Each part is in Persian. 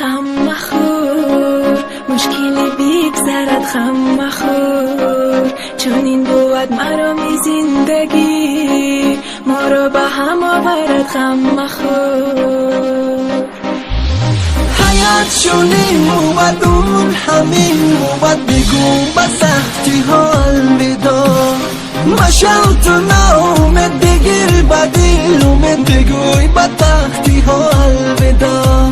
غم مخور، مشکلی بیگذرد غم مخور، چون این بود مرامی زندگی ما رو به هم آورد غم مخور. حیات چونین بود اون همین بود، بگو با سختی ها الوداع، مشو تو ناامد بگیر با دل اومد، بگوی با تختی ها الوداع.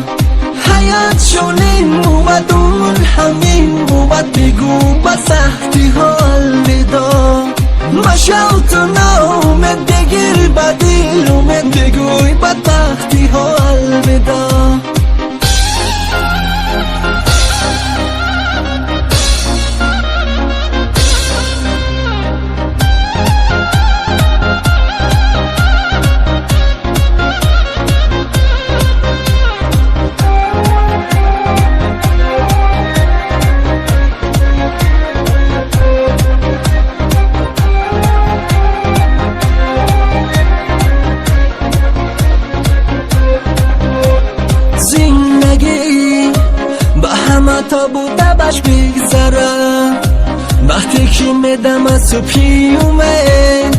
حیات چونین بود اون همین بود، بگو با سختی ها الوداع، مشو تو ناامد بگیر با دل اومد، بگوی با تختی ها الوداع. تا بوده باش بگذره، وقتی که میدم از تو پیومه،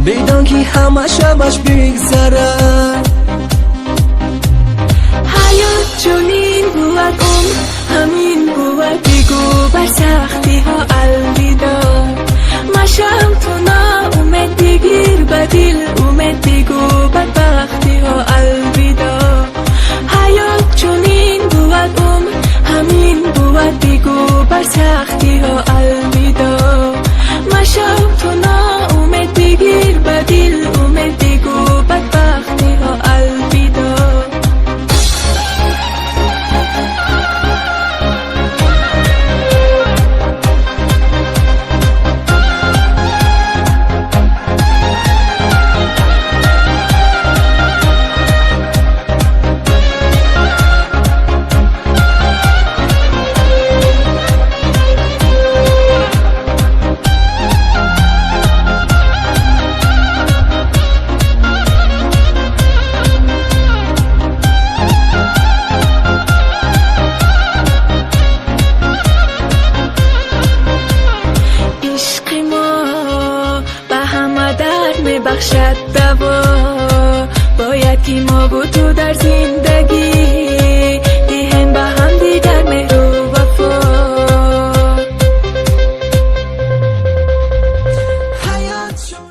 بدان که همه شباش بگذره. حیات چونین بود اون همین بود، بگو بر سختی ها الوداع، مشم تو ناامد بگیر با دل اومد، بگو بر بختی ها الوداع. حیات چونین بود اون همین بود، بگو بر سختی ها الوداع، مشم تو ناامد بگیر با دل اومد، بگو بر بختی ها الوداع. بخشد دوا، باید که ما بود تو در زندگی